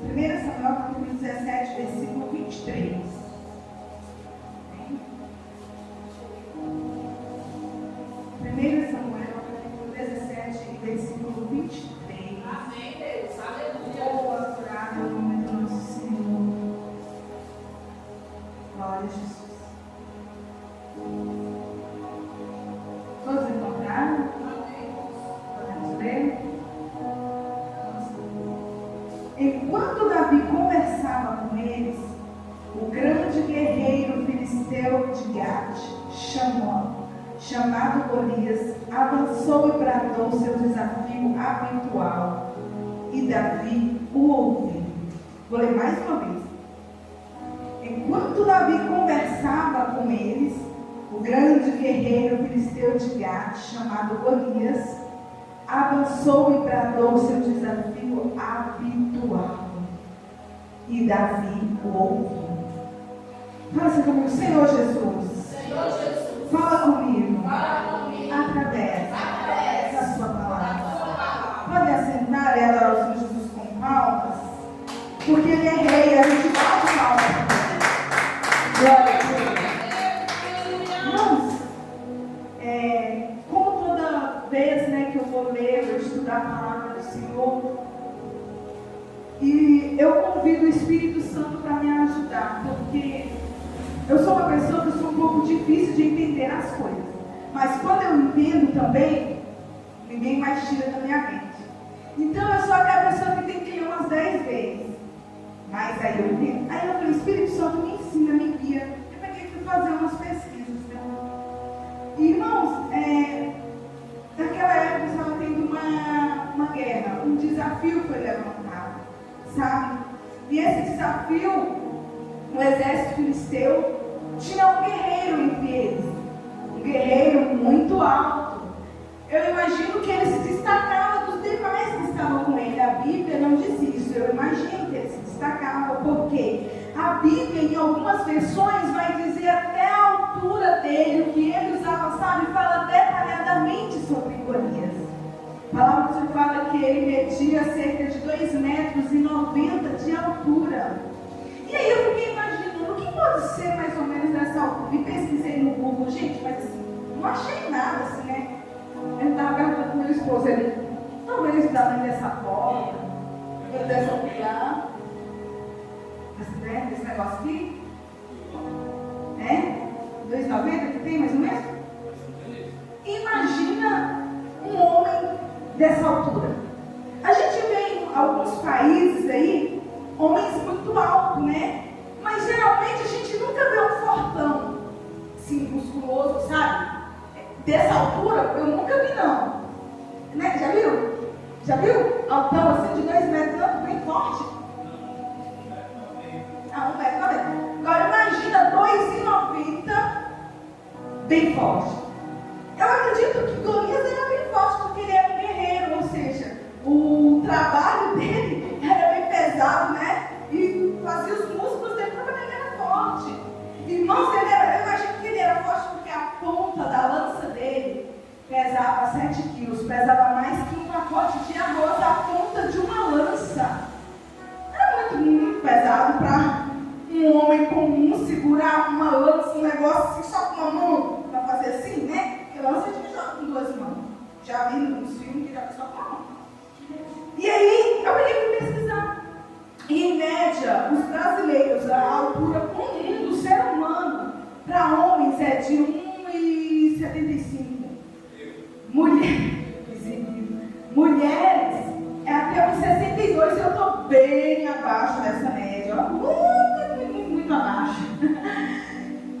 1 Samuel capítulo 17, versículo 23. 1 Samuel capítulo 17, versículo 23. Amém, Deus. Aleluia. Oh, adorado é o nome do nosso Senhor. Glória a Jesus. Todos encontraram? Podemos ler? Enquanto Davi conversava com eles, o grande guerreiro filisteu de Gate, chamado Golias, avançou e bradou seu desafio habitual. E Davi o ouviu. Vou ler mais uma vez. Enquanto Davi conversava com eles, o grande guerreiro filisteu de Gate, chamado Golias, avançou e bradou seu desafio habitual. E Davi o ouviu. Fala assim comigo, Senhor Jesus. Senhor Jesus. Fala comigo. Fala comigo. Através da sua palavra. Pode Palavra. assentar e adorar o Senhor Jesus com palmas. Porque Ele é rei, a gente bate palmas. Glória a Deus. Irmãos, como toda vez, né, que eu vou ler, vou estudar a palavra do Senhor, e eu convido o Espírito Santo para me ajudar, porque eu sou uma pessoa que sou um pouco difícil de entender as coisas, mas quando eu entendo também, ninguém mais tira da minha mente. Então eu sou aquela pessoa que tem que ler umas 10 vezes, mas aí eu entendo. Aí eu falei, Espírito Santo me ensina, me guia. Eu peguei que fazer umas pesquisas, né? Irmãos, naquela época estava tendo uma guerra, um desafio foi levantado, sabe? E esse desafio, o exército filisteu tinha um guerreiro entre eles, um guerreiro muito alto. Eu imagino que ele se destacava dos demais que estavam com ele. A Bíblia não diz isso, eu imagino que ele se destacava, porque a Bíblia, em algumas versões, vai dizer até a altura dele, o que ele usava, sabe? Fala detalhadamente sobre Golias. A palavra de fala que ele media cerca de 2,90 metros de altura. E aí eu fiquei imaginando, o que pode ser mais ou menos dessa altura? E pesquisei no Google, gente, mas assim, não achei nada assim, né? Eu estava perguntando com meu esposo, ele, talvez da mãe dessa porta, dessa altura, desse negócio aqui, 2,90 que tem mais ou menos? Imagina um homem dessa altura. A gente vê em alguns países aí, homens muito altos, né? Mas geralmente a gente nunca vê um fortão, assim, musculoso, sabe? Dessa altura, eu nunca vi não. Né? Já viu? Já viu? Altão assim de 2 metros, não, bem forte. 1,90 metro. Agora imagina 2,90 bem forte. Eu acredito que Golias era bem forte, porque ele era um guerreiro, ou seja, o trabalho dele era bem pesado, né? E fazia os músculos dele, porque ele era forte. Irmãos, eu imagino que ele era forte porque a ponta da lança dele pesava 7 quilos, pesava mais que um pacote de arroz, a ponta de uma lança. Era muito pesado para um homem comum segurar uma lança, um negócio assim, só com uma mão, para fazer assim, né? Porque lança a gente joga com 2 mãos. Já vi nos filmes que joga só com a mão. E aí, eu peguei para pesquisar. E em média, os brasileiros, a altura comum do ser humano para homens é de 1,75. Mulheres é até 1,62. Eu estou bem abaixo dessa média, muito abaixo.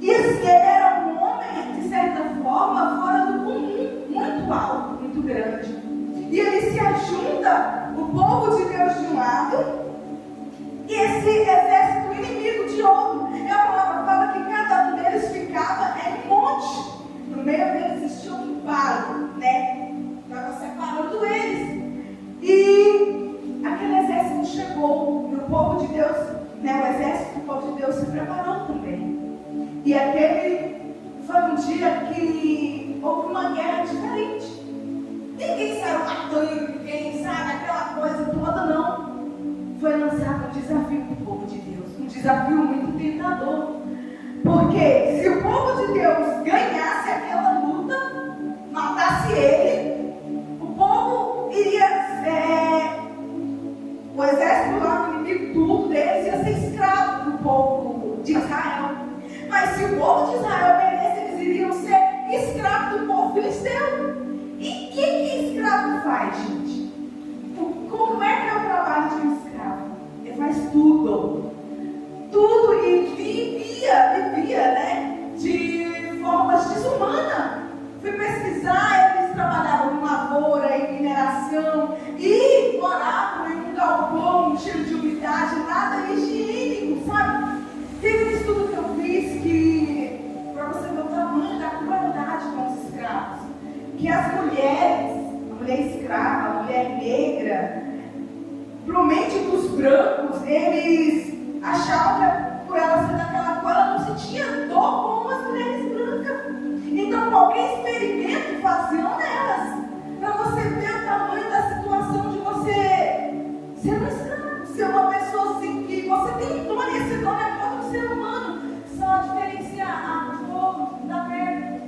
E assim, ele era um homem, de certa forma, fora do comum, muito alto, muito grande. E ele se ajunta, o povo de Deus de um lado, e esse exército inimigo de outro. E a palavra fala que cada um deles ficava em um monte. No meio deles existia um vale, né? Estava separando eles. E aquele exército chegou. E o povo de Deus, né? O exército do povo de Deus se preparou também. E aquele foi um dia que houve uma guerra diferente. Ninguém saiu matando, ninguém sabe aquela coisa toda, não. Foi lançado um desafio para o povo de Deus, um desafio muito tentador. Porque se o povo de Deus ganhasse aquela luta, matasse ele, o povo iria, o exército lá, o inimigo tudo deles ia ser escravo do povo de Israel. Mas se o povo de Israel obedecesse, eles iriam ser escravos do povo filisteu. E o que escravo faz, gente? Como é que é o trabalho de um escravo? Ele faz tudo. Tudo e vivia, né? De formas desumanas. Fui pesquisar, eles trabalhavam em lavoura, em mineração e moravam em um galpão cheio de umidade, nada higiênico, sabe? Teve um estudo que eu fiz que, para você ver o tamanho da crueldade com os escravos, que as mulheres, a mulher escrava, a mulher negra, pro mente dos brancos, eles achavam que por ela ser daquela cor, ela não sentia dor como as mulheres brancas. Então qualquer experimento faziam nelas, para você ver o tamanho da situação de você ser um escravo, ser uma pessoa assim que você tem dor, e esse dor é todo ser humano, só diferenciar a cor da pele.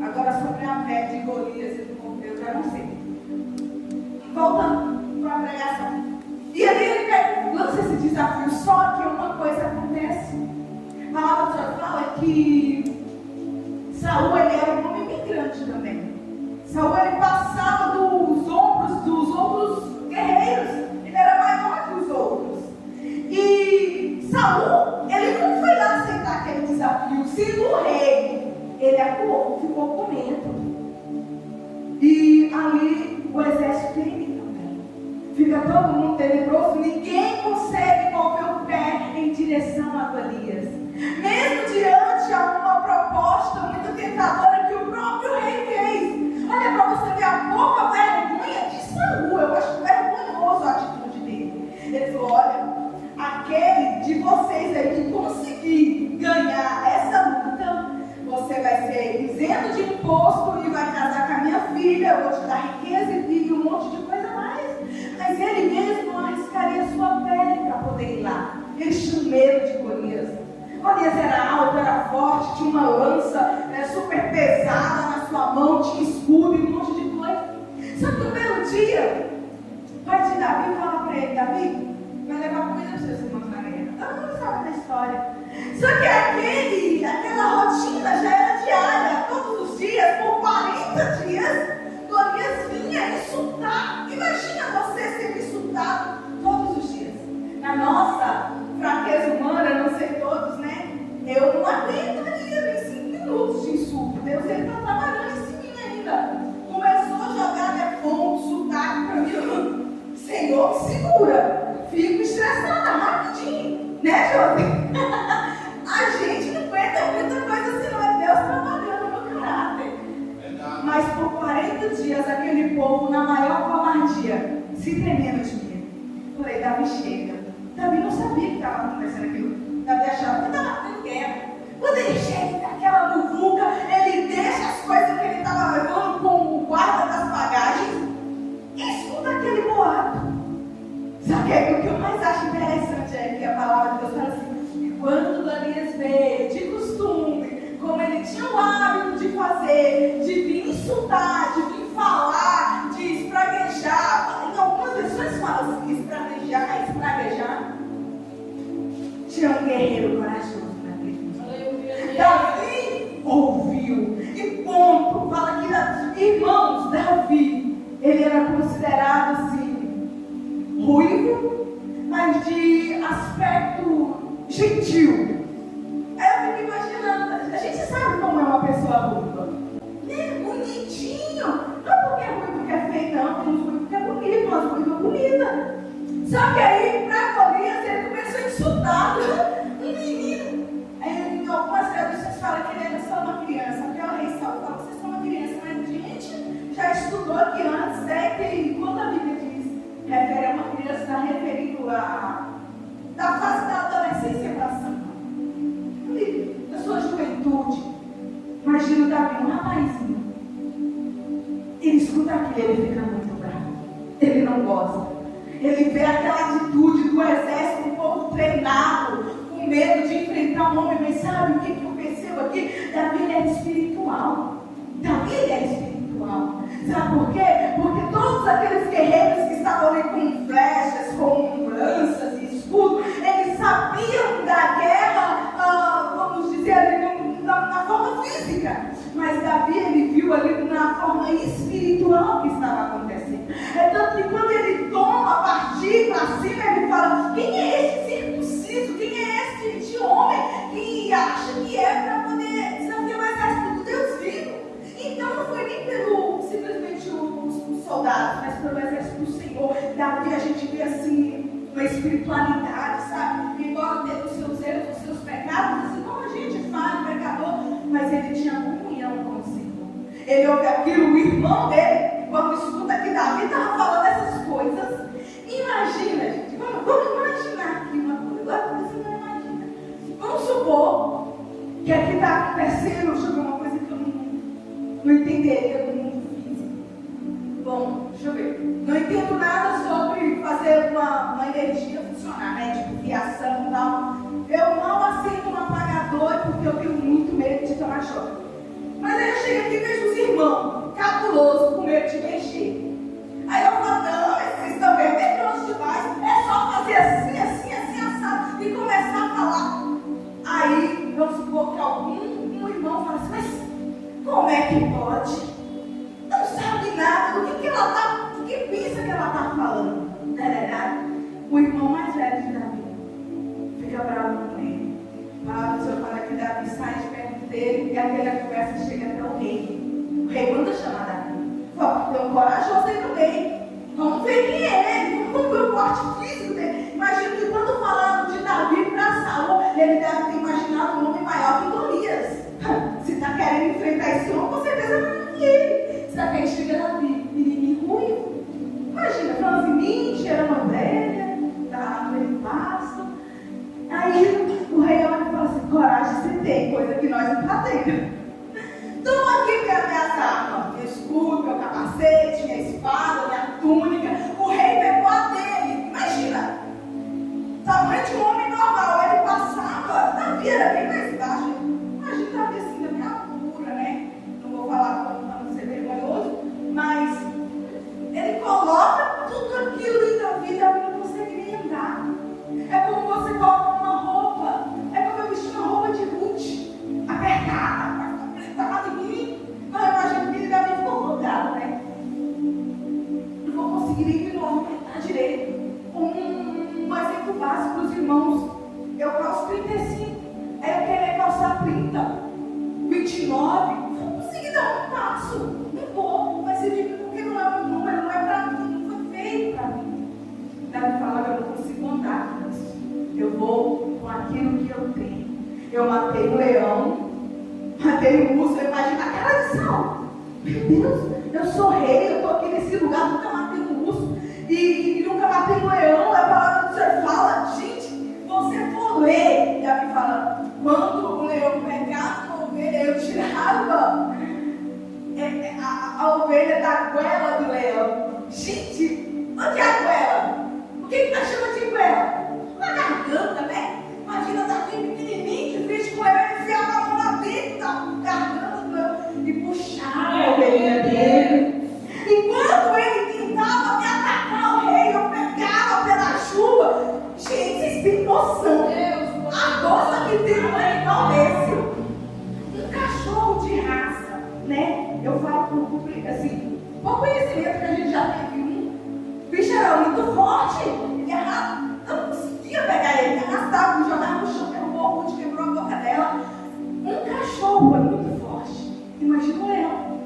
Agora sobre a pele de Golias e do povo, eu já não sei. Voltando para a pregação. E ali ele lança esse desafio, só que uma coisa acontece. A palavra fala que Saul ele era um homem imigrante também. Saul ele passava dos ombros dos outros guerreiros. Ele era maior que os outros. E Saul, ele não foi lá aceitar aquele desafio. Sendo rei, ele acuou, ficou com medo. E ali o exército teme também. Fica todo mundo tenebroso. Ninguém consegue mover o pé em direção a Golias. Mesmo diante de alguma proposta muito tentadora que o próprio rei fez. Olha para você ver a pouca vergonha de Saul. Eu acho vergonhoso a atitude dele. Ele falou, olha, aquele de vocês aí que conseguir ganhar essa luta, você vai ser isento de imposto e vai casar com a minha filha, eu vou te dar riqueza e um monte de coisa mais. Mas ele mesmo não arriscaria sua pele para poder ir lá. Ele tinha medo de Golias. Golias era alto, era forte, tinha uma lança super pesada na sua mão, tinha escudo e um monte de coisa. Só que no belo dia, o pai de Davi fala para ele, Davi, vai levar comida para os seus irmãos na guerra. Todo mundo sabe da história. Só que aquela rotina já era diária, todos os dias, por 40 dias, Golias vinha insultar. Imagina você ser insultado todos os dias. Na nossa fraqueza humana, não sei todos, né? Eu não aguentaria nem 5 minutos de insulto. Deus ele está trabalhando em mim ainda. Começou a jogar ponto, sotaque para mim. Senhor, me segura. Fico estressada rapidinho. Né, jovem? A gente não aguenta muita coisa se não é Deus trabalhando no caráter. Mas por 40 dias, aquele povo, na maior covardia, se tremendo de medo. Falei, Davi chega. Davi não sabia que estava acontecendo aquilo. Davi achava que estava tendo guerra. Quando ele chega, aquela muvuca, ele deixa as coisas que ele estava levando com o guarda das bagagens e escuta aquele boato. Só que o que eu mais acho interessante é que a palavra de Deus fala assim: quando Golias veio, de costume, como ele tinha o hábito de fazer, de vir insultar, de vir falar, de espraguejar, em algumas versões falam assim, espraguejar, tinha um guerreiro corajoso naquele. Davi ouviu, e ponto, fala que, irmãos, Davi, ele era considerado assim, ruivo, mas de aspecto gentil. Eu fico imaginando, a gente sabe como é uma pessoa ruiva, né? Bonitinho, não porque é ruivo porque é feio, não, tem uns ruivos que é bonito, umas ruivas bonitas. Só que aí, para Golias, ele começou a insultar um menino. Aí, em algumas traduções falam que ele era só uma criança, porque o rei Saul fala que vocês são uma criança, mas a gente já estudou aqui antes, né, que quando a Bíblia diz refere a uma criança, está referindo a da fase da adolescência para cima. Da sua juventude. Imagina o Davi, um rapazinho. Ele escuta aquilo, ele fica muito bravo. Ele não gosta. Ele vê aquela atitude do exército medo de enfrentar um homem, mas sabe o que eu percebo aqui? Davi, ele era espiritual. Davi, ele era espiritual. Sabe por quê? Porque todos aqueles guerreiros que estavam ali com flechas, com lanças e escudo, eles sabiam da guerra, vamos dizer ali, na forma física. Mas Davi, ele viu ali na forma espiritual que estava acontecendo. É tanto que quando ele toma partir para cima, ele fala: quem é este circunciso? Quem é este homem que acha que é para poder desafiar o exército do Deus vivo? Então não foi nem pelo simplesmente os soldados, mas pelo exército do Senhor. Davi, a gente vê assim uma espiritualidade, sabe? Embora tenha os seus erros, os seus pecados, assim como a gente faz, pecador, mas ele tinha comunhão com o Senhor. Ele ouve aquilo, o irmão dele, quando escuta que Davi estava falando essas coisas. Imagina, gente, vamos imaginar aqui uma coisa. Agora você não imagina. Vamos supor que aqui está acontecendo, deixa eu ver uma coisa que eu não entenderia no mundo físico. Bom, deixa eu ver. Não entendo nada sobre fazer uma energia funcionar, né? Tipo fiação e tal. Eu não aceito um apagador porque eu tenho muito medo de tomar choque. Mas aí eu chego aqui e vejo os irmãos cabulosos com medo de mexer. Aí eu falo: não, vocês estão bem medrosos demais. É só fazer assim, assim, assim, assado e começar a falar. Aí vamos supor que um irmão fala assim: mas como é que pode? Não sabe nada do que ela está, do que pensa que ela está falando. Não é verdade? O irmão mais velho de Davi fica bravo com ele. A palavra do Senhor fala que Davi sai de perto dele e aquela conversa chega até o rei. O rei manda chamar Davi. Fala: tem um corajoso aí no meio. Vamos ver quem é ele. Vamos ver o porte físico dele. Imagino que quando falaram de Davi para Saul, ele deve ter imaginado um homem maior que Golias. Se está querendo enfrentar esse homem, com certeza não é ele. Será que aí chega Davi, menino ruim? Imagina, falando assim: mentira, era uma velha, está no meio do pasto. Aí o rei olha e fala assim: coragem você tem, coisa que nós não temos. Toma aqui minhas armas, meu escudo, meu capacete, minha espada, minha túnica. O rei pegou a dele. Imagina, tamanho de um homem normal, ele passava, Davi era bem mais baixo. Imagina Davi assim, da minha altura, né? Não vou falar para não ser vergonhoso, mas ele coloca tudo aquilo e Davi não consegue nem andar. É como você coloca uma roupa, é como eu vestir uma roupa de Ruth, apertada em mim. Não, eu imagino que Davi ficou rodado, né? Não vou conseguir nem me movimentar direito. Um exemplo básico dos irmãos: eu calço 35, aí eu querer calçar 30, 29, não vou conseguir dar um passo, não vou, mas eu digo porque não é um número, não é pra mim, não foi feito pra mim. Davi falava: eu não consigo andar com isso, eu vou com aquilo que eu tenho. Eu matei um leão, matei um urso. Eu imagino a cara de Saul: meu Deus, eu sou rei, eu estou aqui nesse lugar, nunca matei um urso e nunca matei um leão. A palavra do Senhor fala: gente, você for ler, Davi fala: quando o leão pegava uma ovelha, eu tirava a ovelha da goela do leão. Gente, onde é a goela? O que nós chamamos de goela? Na garganta, né? Imagina Davi pequenininho, de frente com o leão, ele enfiava a mão lá dentro da garganta do leão e puxava a ovelha dele. Enquanto ele tentava me atacar, o rei, eu pegava pela chuva. Gente, vocês têm noção a força que tem um animal desse? Um cachorro de raça, né? Eu falo assim, por conhecimento que a gente já teve o bicho era muito forte. Ele arrastava, eu não conseguia pegar ele, arrastava, me jogava no chão, derrubou a Ruth, quebrou a boca dela. Um cachorro é muito forte. Imagina um leão.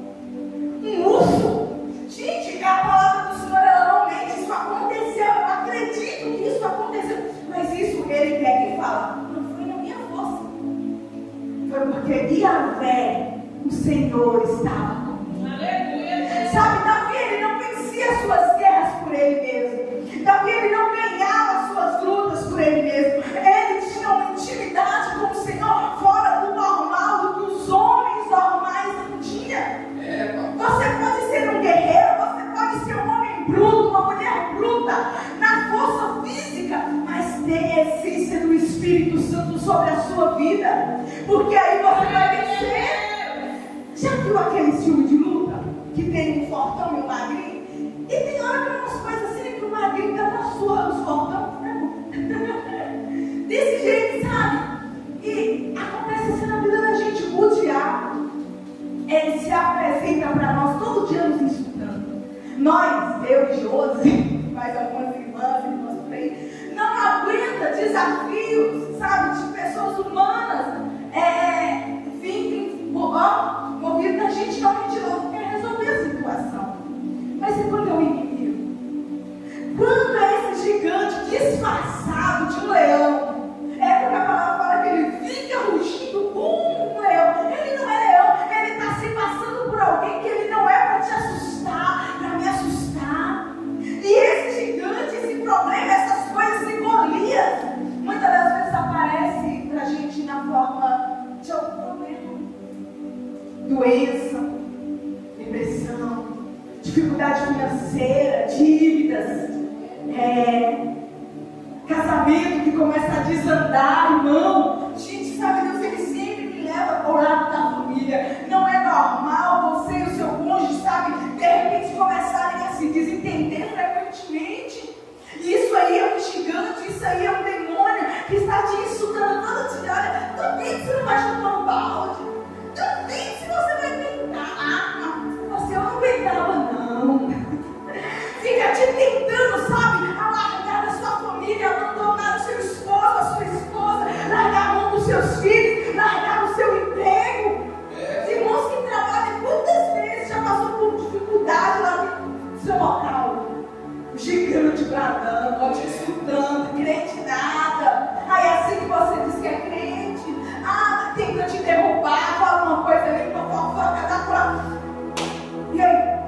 Um urso. Gente, a palavra do Senhor, ela não mente. Isso aconteceu, eu acredito que isso aconteceu. Mas isso ele pega e fala: não foi na minha força. Foi porque Yahvé, o Senhor, estava comigo. Aleluia. Sabe, Davi, ele não vencia as suas guerras por ele mesmo. Davi, ele não ganhava as suas lutas por ele mesmo. Ele tinha uma intimidade com o Senhor fora do normal, do que os homens normais não tinham. Você pode ser um guerreiro, você pode ser um homem bruto, uma mulher bruta, na força física, mas ser a essência do Espírito Santo sobre a sua vida, porque aí você vai vencer. Já viu aquele filme de luta que tem um fortão e um magrinho? E tem hora que umas coisas assim que o magrinho tá na sua, os fortão, né? Desse jeito, sabe? E acontece assim na vida da gente. O diabo, ele se apresenta para nós todo dia nos insultando. Nós, eu e Josi, mais algumas irmãs por aí, não aguenta desafios, sabe, de pessoas humanas, movido da gente realmente não quer resolver a situação. Mas e quando é o inimigo? Quando é esse gigante disfarçado de um leão? É porque a palavra fala que ele fica rugindo como um leão. Ele não é leão, ele está se passando por alguém que ele não é para te assustar, para me assustar. E esse gigante, esse problema, essas coisas, esse Golias, muitas das vezes aparece para a gente na forma de algum problema. Doença, depressão, dificuldade financeira, dívidas, casamento que começa a desandar, irmão. Gente, sabe, Deus, ele sempre me leva ao lado da família. Não é normal você e o seu cônjuge, sabe, de repente começarem a se desentender frequentemente. Isso aí é um gigante, isso aí é um demônio que está te insultando todo dia. Olha, duvido se não vai chutar um balde. Duvido se você vai tentar. Você eu não aguentava, não. Fica te tentando, sabe, a largar da sua família, abandonar o seu esposo, a sua esposa, largar a mão dos seus filhos, largar o seu emprego. Irmãos que trabalham, quantas vezes já passou por dificuldade lá no seu local? O gigante bradando, te insultando, crente nada. Aí assim que você diz que é crente, tenta te derrubar, fala uma coisa ali, uma fofoca, dá pra... E aí?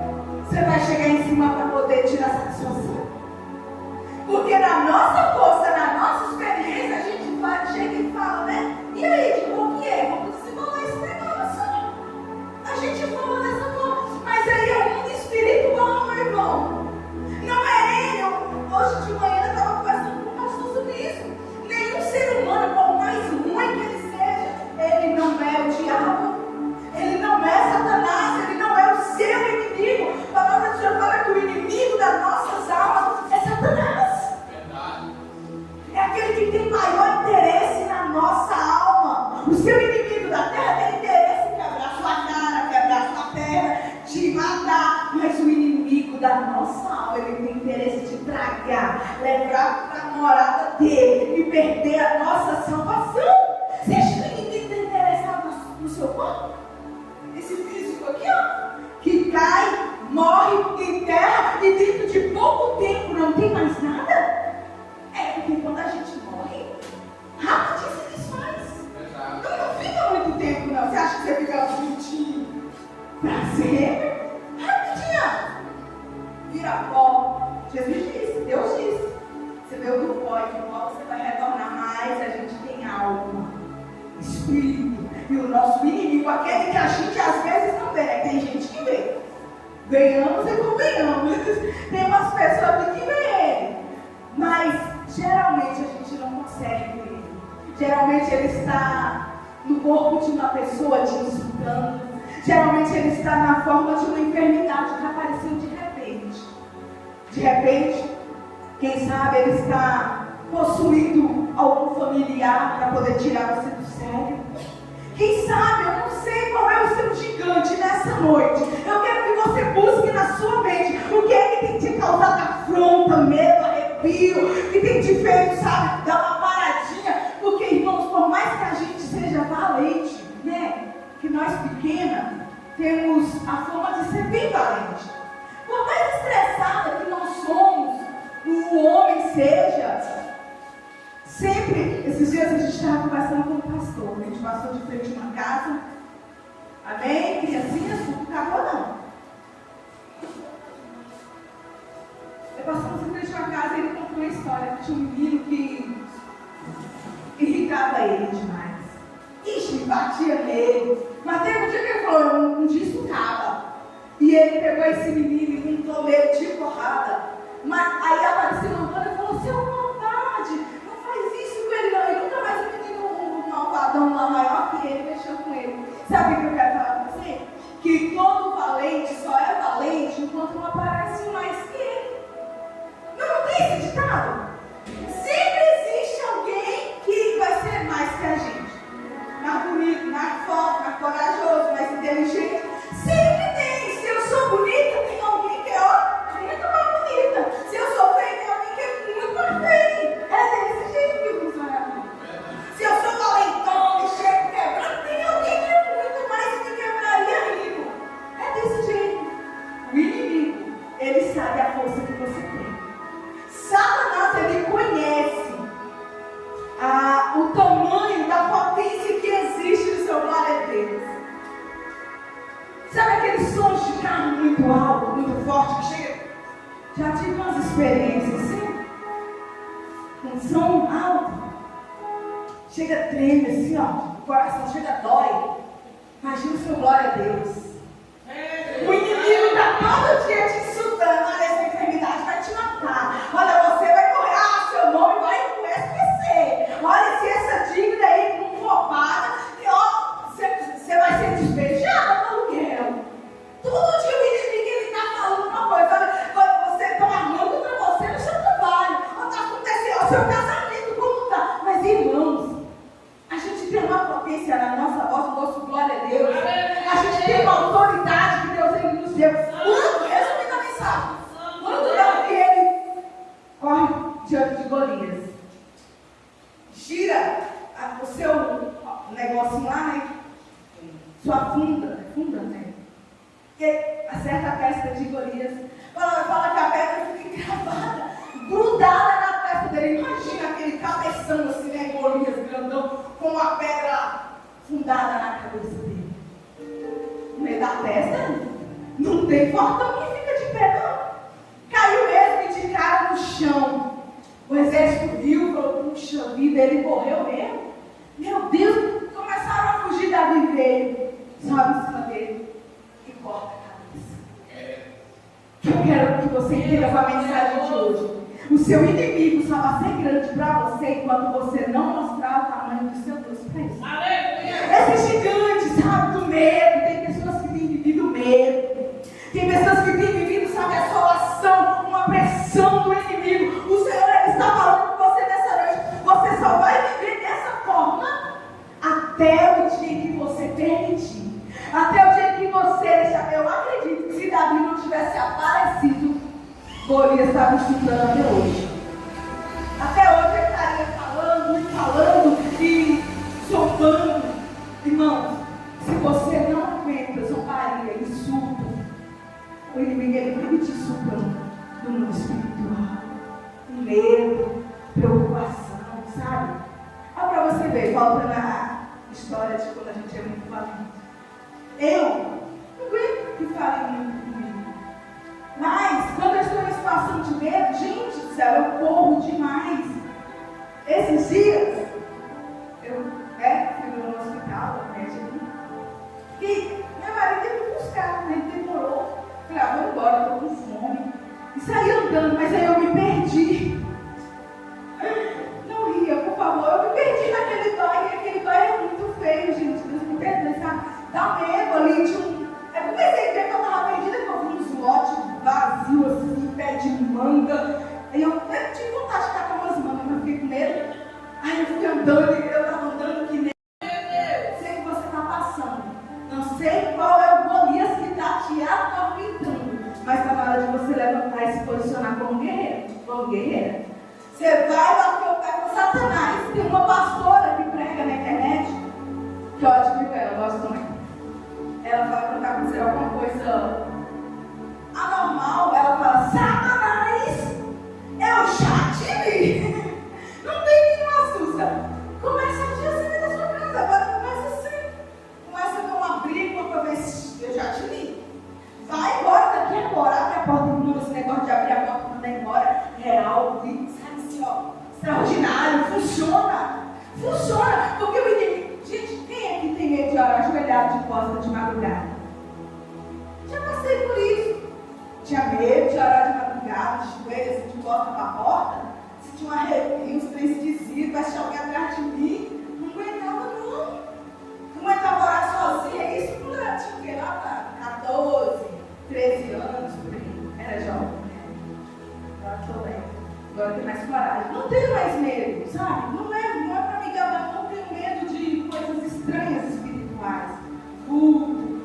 Você vai chegar em cima para poder tirar satisfação? Porque na nossa força, na nossa experiência, a gente chega e fala, né? E aí, de bom que é? Vamos desenvolver esse negócio. A gente fala dessa forma. Mas aí é o mundo espiritual, meu irmão. Não é ele. Hoje de manhã eu estava conversando com o pastor sobre isso. Nenhum ser humano, por mais ruim que ele seja, ele não é o diabo. Ele não é Satanás. Ele não é o seu inimigo. A palavra de Deus fala que o inimigo das nossas almas é Satanás. Verdade. É aquele que tem maior interesse na nossa alma. O seu inimigo da terra tem interesse em quebrar sua cara, quebrar sua perna, te matar. Mas o inimigo da nossa alma, ele tem interesse de tragar, levar para a morada dele e perder a nossa salvação. Você acha que o inimigo está interessado no seu corpo? Esse físico aqui, ó, que cai, morre, enterra e dentro de pouco tempo não tem mais nada? É porque quando a gente morre, rapidinho se desfaz. Então não fica muito tempo, não. Você acha que você fica bonitinho pra sempre? Rapidinho. Vira pó. Jesus disse, Deus disse. Você veio do pó e do pó você vai retornar mais. A gente tem alma, espírito. E o nosso inimigo, aquele que a gente às vezes não vê, tem gente que vê. Ganhamos e convenhamos. Tem umas pessoas que vê ele. Mas geralmente a gente não consegue ver ele. Geralmente ele está no corpo de uma pessoa te insultando. Geralmente ele está na forma de uma enfermidade que apareceu de repente. De repente, quem sabe ele está possuindo algum familiar para poder tirar você do sério. Quem sabe, eu não sei qual é o seu gigante nessa noite. Eu quero que você busque na sua mente o que é que tem te causado afronta, medo, arrepio, que tem te feito, sabe, dar uma paradinha. Porque, irmãos, por mais que a gente seja valente, né, que nós pequenas temos a forma de ser bem valente. Por mais estressada que nós somos, o homem seja... Sempre, esses dias a gente estava conversando com o pastor, a gente passou de frente a uma casa, amém? Criancinhas, não acabou não. Eu passamos de frente a uma casa e ele contou uma história que tinha um menino que irritava ele demais. Ixi, batia nele. Mas teve um dia que ele falou, um dia isso acaba. E ele pegou esse menino e montou nele de porrada. Mas aí apareceu um Antônio e falou, seu covarde, não faz experiência assim, com som alto, chega treme assim, ó, o coração chega dói. Imagina o seu glória a Deus. O inimigo está todo dia te insultando. Olha, essa enfermidade vai te matar. Olha, você vai correr, seu nome vai esquecer. Olha, se essa dívida aí não for paga, você vai ser despejada do aluguel. Todo dia o inimigo ele está falando uma coisa. Olha, você está armando para você no seu trabalho. Olha, está acontecendo o seu casamento, como está? Mas, irmãos, a gente tem uma potência na nossa voz, no nosso glória a Deus. A gente tem uma autoridade que Deus ele nos deu. Resumindo a mensagem, quando Davi ele corre diante de Golias, gira o seu negocinho lá, né? Sua funda, né? Que acerta a testa de Golias. Fala que a pedra fica encravada, grudada na testa dele. Imagina aquele cabeção assim, né? Golias grandão, com a pedra fundada na cabeça dele. No meio da testa, não tem fortão que fica de pé, não. Caiu mesmo e de cara no chão. O exército viu, falou, puxa vida, ele morreu mesmo. Meu Deus, começaram a fugir, Davi veio, sobe em cima dele e corta a cabeça. Eu quero que você entenda com a mensagem de hoje. O seu inimigo só vai ser grande para você enquanto você não mostrar o tamanho do seu Deus para ele. Esse gigante, sabe, do medo. Tem pessoas que têm vivido medo. Tem pessoas que têm vivido, sabe, a assolação, uma pressão do inimigo. O Senhor ele está falando com você nessa noite. Você só vai viver dessa forma até o dia que você permitir. Até o dia que você deixar. Eu acredito que se Davi não tivesse aparecido, Golias estava estudando até hoje. Até hoje ele estaria falando e zombando. Irmãos, se você não aguenta zombaria, insulto, o inimigo ele vive te insultando no mundo espiritual. Medo, preocupação, sabe? Olha para você ver, voltando à história de quando a gente é muito valente. Eu não aguento que falem muito comigo. Mas, quando eu estou em situação de medo, gente do céu, eu corro demais. Esses dias, eu fui no hospital, e meu marido teve que buscar, né? Ele demorou. Falei, vou embora, estou com fome. E saí andando, mas aí eu me perdi. Não ria, por favor, eu me perdi naquele bairro, e aquele bairro é muito feio, gente. Deus me perdoe, sabe? Dá medo ali de um. Eu comecei a ver que eu estava perdida, que eu vi uns lotes vazios, assim, pé de manga. Aí eu tive vontade de estar com umas mangas, mas eu fiquei com medo. Aí eu fui andando, e eu estava andando que nem. Sei que você está passando. Não sei qual é o Golias que está te atormentando. Mas está na hora de você levantar e se posicionar como guerreiro. Como guerreira. Você vai bater o pé com Satanás. Tem uma pastora que prega na internet. Que eu admiro ela, eu gosto também. Ela fala quando está acontecendo alguma coisa anormal, ela fala, Satanás, eu já te vi. Não tem quem não assusta. Começa a dia assim da sua casa, agora começa assim. Começa com uma briga para ver se eu já te vi. Vai embora daqui agora, abre a porta do mundo, esse negócio de abrir a porta e mandar embora, real, sabe assim, ó, extraordinário, funciona. Funciona, porque o inimigo. Gente, quem é que tem medo de orar ajoelhado de costa de madrugada? Já passei por isso. Tinha medo de orar de madrugada, de joelhos, de costa para a porta. Se tinha um arrepio, uns três esquisitos, vai achar alguém atrás de mim. Não aguentava, não. Não aguentava orar sozinha. Isso quando eu tinha o quê? Lá para 14, 13 anos, por aí. Era jovem. Agora estou leve. Agora tenho mais coragem. Não tenho mais medo, sabe? Não é para me gabar, não tenho medo de coisas estranhas espirituais. Culto,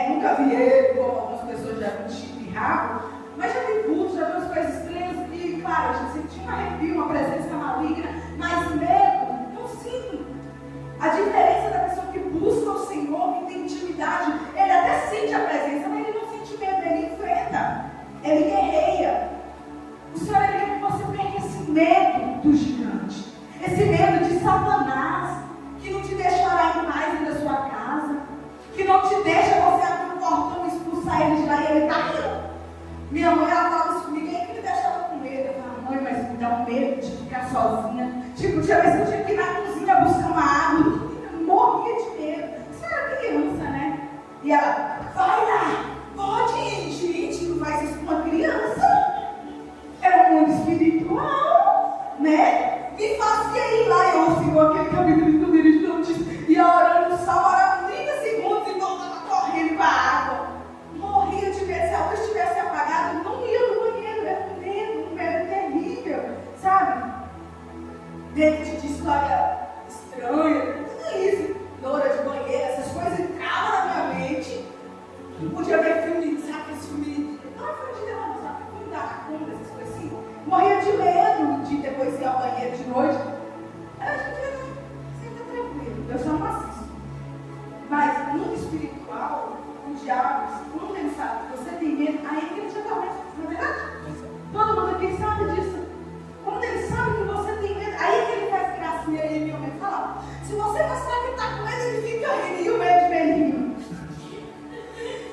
nunca vi ele, como algumas pessoas já viram Chico e Rabo, mas já vi culto, já vi umas coisas estranhas e, claro, eu já senti um arrepio, uma presença maligna, mas medo, não sinto. A diferença da pessoa que busca o Senhor, que tem intimidade, ele até sente a presença, mas ele não sente medo, ele enfrenta, ele guerreia. O Senhor quer que você perca esse medo do gigante, esse medo de Satanás, que não te deixa orar em paz dentro da sua casa, que não te deixa você abrir o portão e expulsar ele de lá e ele está rindo. Minha mãe, ela falava isso ficar sozinha. Tipo, tinha vezes que eu tinha que ir na cozinha buscar uma água. Eu morria de medo. Isso era criança, né? E ela, vai lá, pode ir. Gente, não faz isso com uma criança. Era um mundo espiritual, né? Me fazia ir lá. Eu assim, aquele capítulo do Espírito não disse. Ia orando no salmo, orava 30 segundos e voltava correndo para a água. Morria de medo. Se a luz estivesse apagada, eu não ia no banheiro. Era um medo terrível, sabe? Medo de história estranha, tudo isso. Loura de banheiro, essas coisas entravam na minha mente. Não podia ver filme, sabe? Esse filme. Não é filme de terror, não sabe? Filme da Macumba, essas coisas assim. Morria de medo de depois ir ao banheiro de noite. A gente sempre tranquilo. Eu só não assisto. Mas no espiritual, o diabo, quando ele sabe que você tem medo, aí que ele te atormenta. Não é verdade? Todo mundo aqui sabe disso. Quando ele sabe que você tem medo, aí que ele faz gracinha e meu medo fala. Se você mostrar que está com medo, ele fica rindo e o medo vem rindo.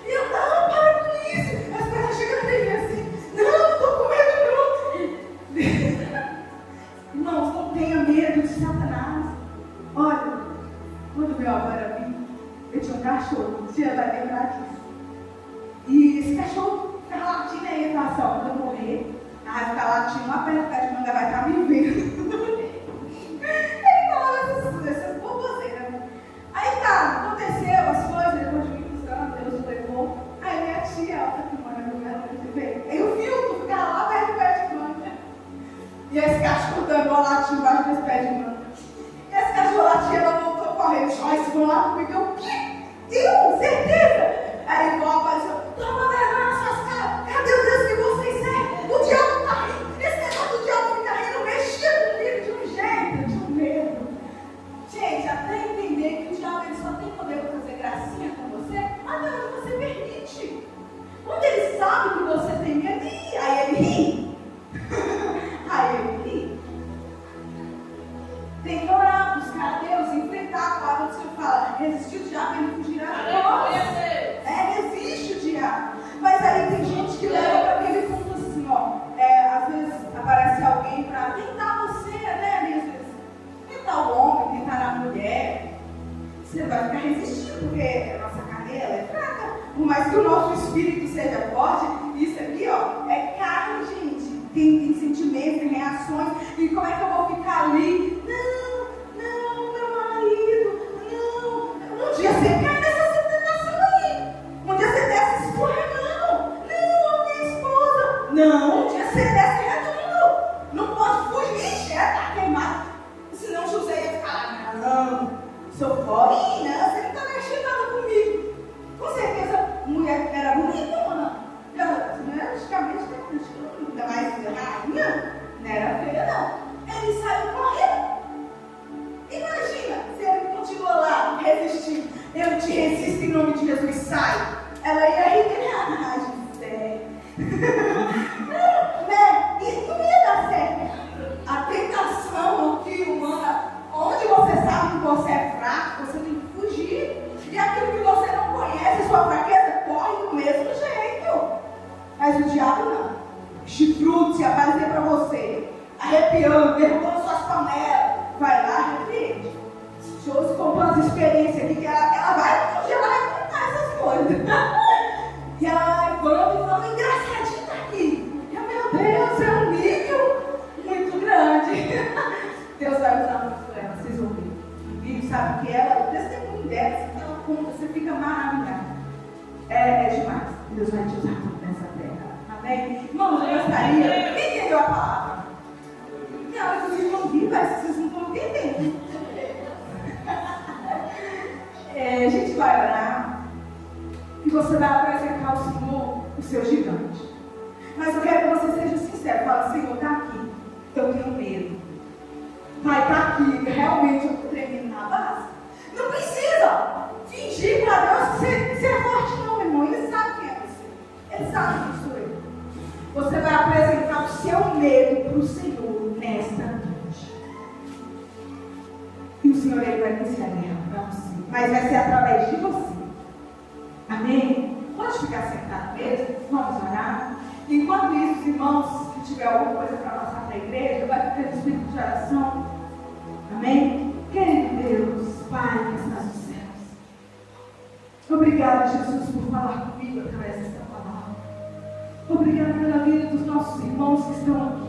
E eu, não, para com isso. As pessoas chegam em mim assim, não estou com medo não. Irmãos, não tenha medo de Satanás. Olha, quando meu avô era vivo, eu tinha um cachorro, você já vai lembrar disso. E esse cachorro ficava latindo aí, ele falava assim, ó, quando eu morrer, vai ficar latindo lá perto do pé de manga, vai estar me vendo. Ele falava essas boboseiras. Aí tá, aconteceu as coisas, depois de muitos anos, Deus o levou. Aí minha tia, ela tá morando com ela, aí o Vilto ficava lá perto do pé de manga. E esse cachorro dando uma latinha embaixo desse pé de manga. E esse cachorro latinha, ela voltou correndo. Joyce, vão lá comigo. Eu, o quê? Eu, certeza? Aí a irmã apareceu. Toma vergonha nas suas caras. Cadê o Deus que vocês servem? O diabo tá rindo. Esse negócio do diabo fica rindo. Mexia comigo de um jeito, de um medo. Gente, até entender que o diabo ele só tem poder para fazer gracinha com você, até onde você permite. Quando ele sabe que você tem medo, aí ele ri. Aí ele ri. Tem que orar, buscar a Deus, enfrentar a palavra do Senhor. Fala, resistir o diabo, ele fugirá de nós. Resiste o diabo. Mas aí tem gente que leva para aquele ponto assim, ó. Às vezes aparece alguém para tentar você, né? Às vezes, tentar o homem, tentar a mulher. Você vai ficar resistindo, porque a nossa carne ela é fraca. Por mais que o nosso espírito seja forte, isso aqui, ó, é carne, gente. Tem sentimentos, tem reações. E como é que eu vou ficar ali? Não, meu marido, não. Um dia você cai nessa tentação aí. Um dia você desce escorregando. Não, minha esposa. Não, um dia você desce redondo. Não pode fugir, já tá queimado. Senão José ia ficar lá. Não, sou forte, né? Você não tá mexendo nada comigo. Com certeza, a mulher era bonita ou não? Ela, praticamente, ainda mais rainha, não era feia, não. Ele saiu correndo. Imagina se ele continua lá resistindo. Eu te resisto em nome de Jesus, sai. Ela ia rir, José. Né? Isso não ia dar certo. A tentação aqui humana, onde você sabe que você é fraco, você tem que fugir. E aquilo que você não conhece, sua fraqueza, corre do mesmo jeito. Mas o diabo não. Chifrudo, se aparecer para você, arrepiando, derrubando suas panelas, vai lá, arrepende. Josi contou as experiências aqui que ela vai, um dia ela vai contar essas coisas. E ela levando e falando, engraçadinho tá aqui. E, meu Deus, é um nível muito grande. Deus vai usar muito por ela, vocês vão ver. O vídeo sabe que ela, o testemunho dela, que ela conta, você fica maravilhado. É demais. Deus vai te usar muito nessa terra. Amém? Irmãos, eu gostaria. Quem entendeu a palavra? Tem hora que vocês vão vir, mas vocês não estão entendendo. A gente vai orar e você vai apresentar ao Senhor o seu gigante. Mas eu quero que você seja sincero. Fala, Senhor, está aqui. Eu tenho medo. Pai, está aqui. Realmente eu estou tremendo na base. Não precisa fingir para Deus que você é forte, não, meu irmão. Ele sabe quem é você. Ele sabe quem sou eu. Você vai apresentar o seu medo para o Senhor nesta noite. E o Senhor ele vai vencer a guerra para você. Mas vai ser através de você. Amém? Pode ficar sentado mesmo? Vamos orar. Enquanto isso, irmãos, se tiver alguma coisa para nossa na igreja, vai ficar no espírito de oração. Amém? Querido Deus, Pai que estás nos céus. Obrigada, Jesus, por falar comigo através desta palavra. Obrigada pela vida dos nossos irmãos que estão aqui.